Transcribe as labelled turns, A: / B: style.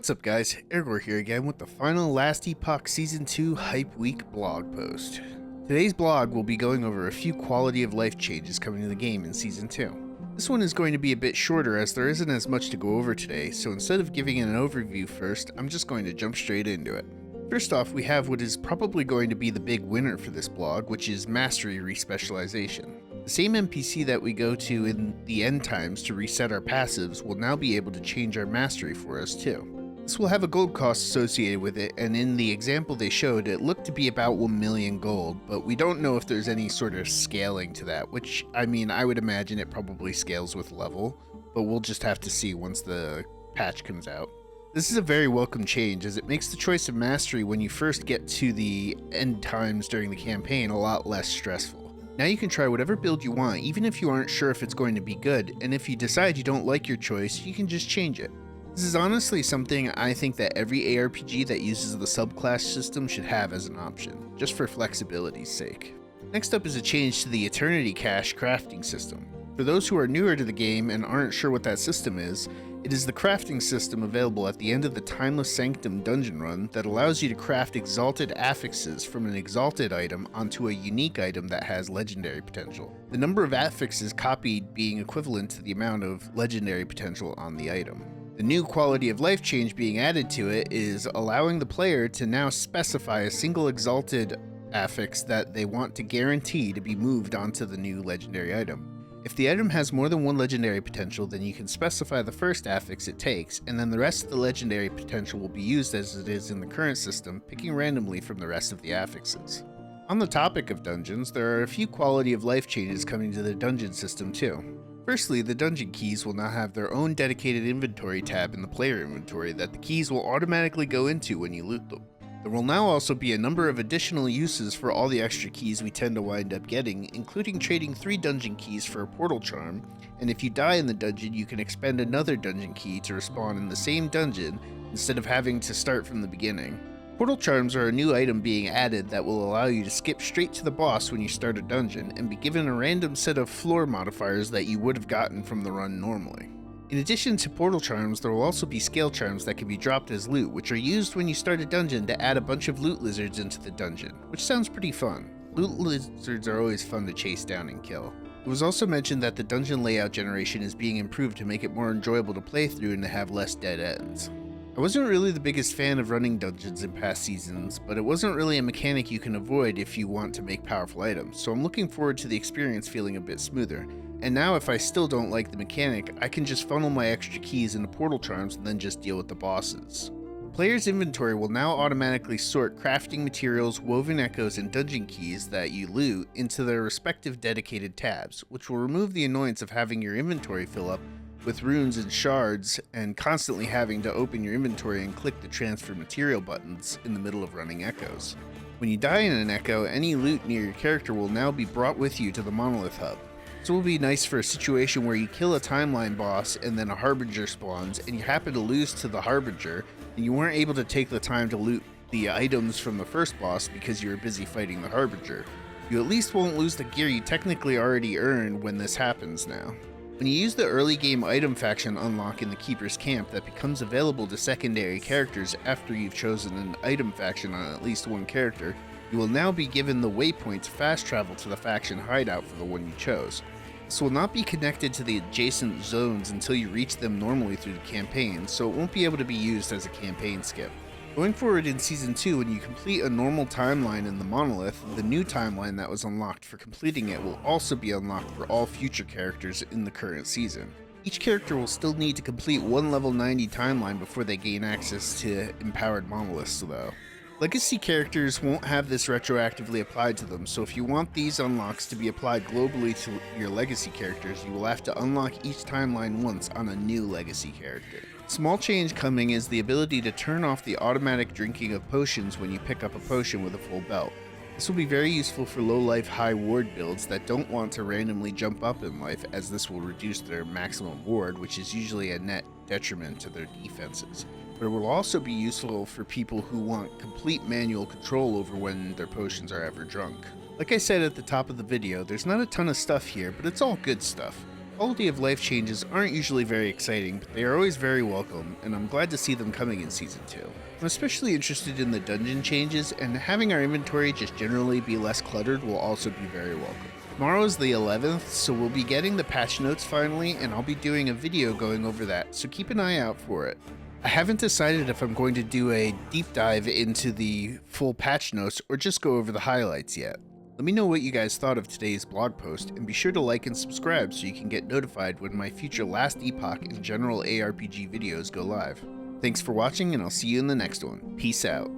A: What's up guys, Ergor here again with the final Last Epoch Season 2 Hype Week blog post. Today's blog will be going over a few quality of life changes coming to the game in Season 2. This one is going to be a bit shorter as there isn't as much to go over today, so instead of giving an overview first, I'm just going to jump straight into it. First off, we have what is probably going to be the big winner for this blog, which is Mastery Respecialization. The same NPC that we go to in the end times to reset our passives will now be able to change our mastery for us too. This will have a gold cost associated with it, and in the example they showed, it looked to be about 1 million gold, but we don't know if there's any sort of scaling to that, which, I mean, I would imagine it probably scales with level, but we'll just have to see once the patch comes out. This is a very welcome change, as it makes the choice of mastery when you first get to the end times during the campaign a lot less stressful. Now you can try whatever build you want, even if you aren't sure if it's going to be good, and if you decide you don't like your choice, you can just change it. This is honestly something I think that every ARPG that uses the subclass system should have as an option, just for flexibility's sake. Next up is a change to the Eternity Cache crafting system. For those who are newer to the game and aren't sure what that system is, it is the crafting system available at the end of the Timeless Sanctum dungeon run that allows you to craft exalted affixes from an exalted item onto a unique item that has legendary potential. The number of affixes copied being equivalent to the amount of legendary potential on the item. The new quality of life change being added to it is allowing the player to now specify a single exalted affix that they want to guarantee to be moved onto the new legendary item. If the item has more than one legendary potential, then you can specify the first affix it takes, and then the rest of the legendary potential will be used as it is in the current system, picking randomly from the rest of the affixes. On the topic of dungeons, there are a few quality of life changes coming to the dungeon system too. Firstly, the dungeon keys will now have their own dedicated inventory tab in the player inventory that the keys will automatically go into when you loot them. There will now also be a number of additional uses for all the extra keys we tend to wind up getting, including trading 3 dungeon keys for a portal charm, and if you die in the dungeon you can expend another dungeon key to respawn in the same dungeon instead of having to start from the beginning. Portal charms are a new item being added that will allow you to skip straight to the boss when you start a dungeon and be given a random set of floor modifiers that you would have gotten from the run normally. In addition to portal charms, there will also be scale charms that can be dropped as loot, which are used when you start a dungeon to add a bunch of loot lizards into the dungeon, which sounds pretty fun. Loot lizards are always fun to chase down and kill. It was also mentioned that the dungeon layout generation is being improved to make it more enjoyable to play through and to have less dead ends. I wasn't really the biggest fan of running dungeons in past seasons, but it wasn't really a mechanic you can avoid if you want to make powerful items, so I'm looking forward to the experience feeling a bit smoother. And now if I still don't like the mechanic, I can just funnel my extra keys into portal charms and then just deal with the bosses. The player's inventory will now automatically sort crafting materials, woven echoes, and dungeon keys that you loot into their respective dedicated tabs, which will remove the annoyance of having your inventory fill up with runes and shards and constantly having to open your inventory and click the transfer material buttons in the middle of running echoes. When you die in an echo, any loot near your character will now be brought with you to the monolith hub. This will be nice for a situation where you kill a timeline boss and then a harbinger spawns and you happen to lose to the harbinger and you weren't able to take the time to loot the items from the first boss because you were busy fighting the harbinger. You at least won't lose the gear you technically already earned when this happens now. When you use the early game item faction unlock in the Keeper's Camp that becomes available to secondary characters after you've chosen an item faction on at least one character, you will now be given the waypoint to fast travel to the faction hideout for the one you chose. This will not be connected to the adjacent zones until you reach them normally through the campaign, so it won't be able to be used as a campaign skip. Going forward in Season 2, when you complete a normal timeline in the Monolith, the new timeline that was unlocked for completing it will also be unlocked for all future characters in the current season. Each character will still need to complete one level 90 timeline before they gain access to empowered monoliths though. Legacy characters won't have this retroactively applied to them, so if you want these unlocks to be applied globally to your legacy characters, you will have to unlock each timeline once on a new legacy character. Small change coming is the ability to turn off the automatic drinking of potions when you pick up a potion with a full belt. This will be very useful for low life high ward builds that don't want to randomly jump up in life, as this will reduce their maximum ward, which is usually a net detriment to their defenses. But it will also be useful for people who want complete manual control over when their potions are ever drunk. Like I said at the top of the video, there's not a ton of stuff here, but it's all good stuff. Quality of life changes aren't usually very exciting, but they are always very welcome, and I'm glad to see them coming in Season 2. I'm especially interested in the dungeon changes, and having our inventory just generally be less cluttered will also be very welcome. Tomorrow is the 11th, so we'll be getting the patch notes finally, and I'll be doing a video going over that, so keep an eye out for it. I haven't decided if I'm going to do a deep dive into the full patch notes or just go over the highlights yet. Let me know what you guys thought of today's blog post, and be sure to like and subscribe so you can get notified when my future Last Epoch and general ARPG videos go live. Thanks for watching, and I'll see you in the next one. Peace out.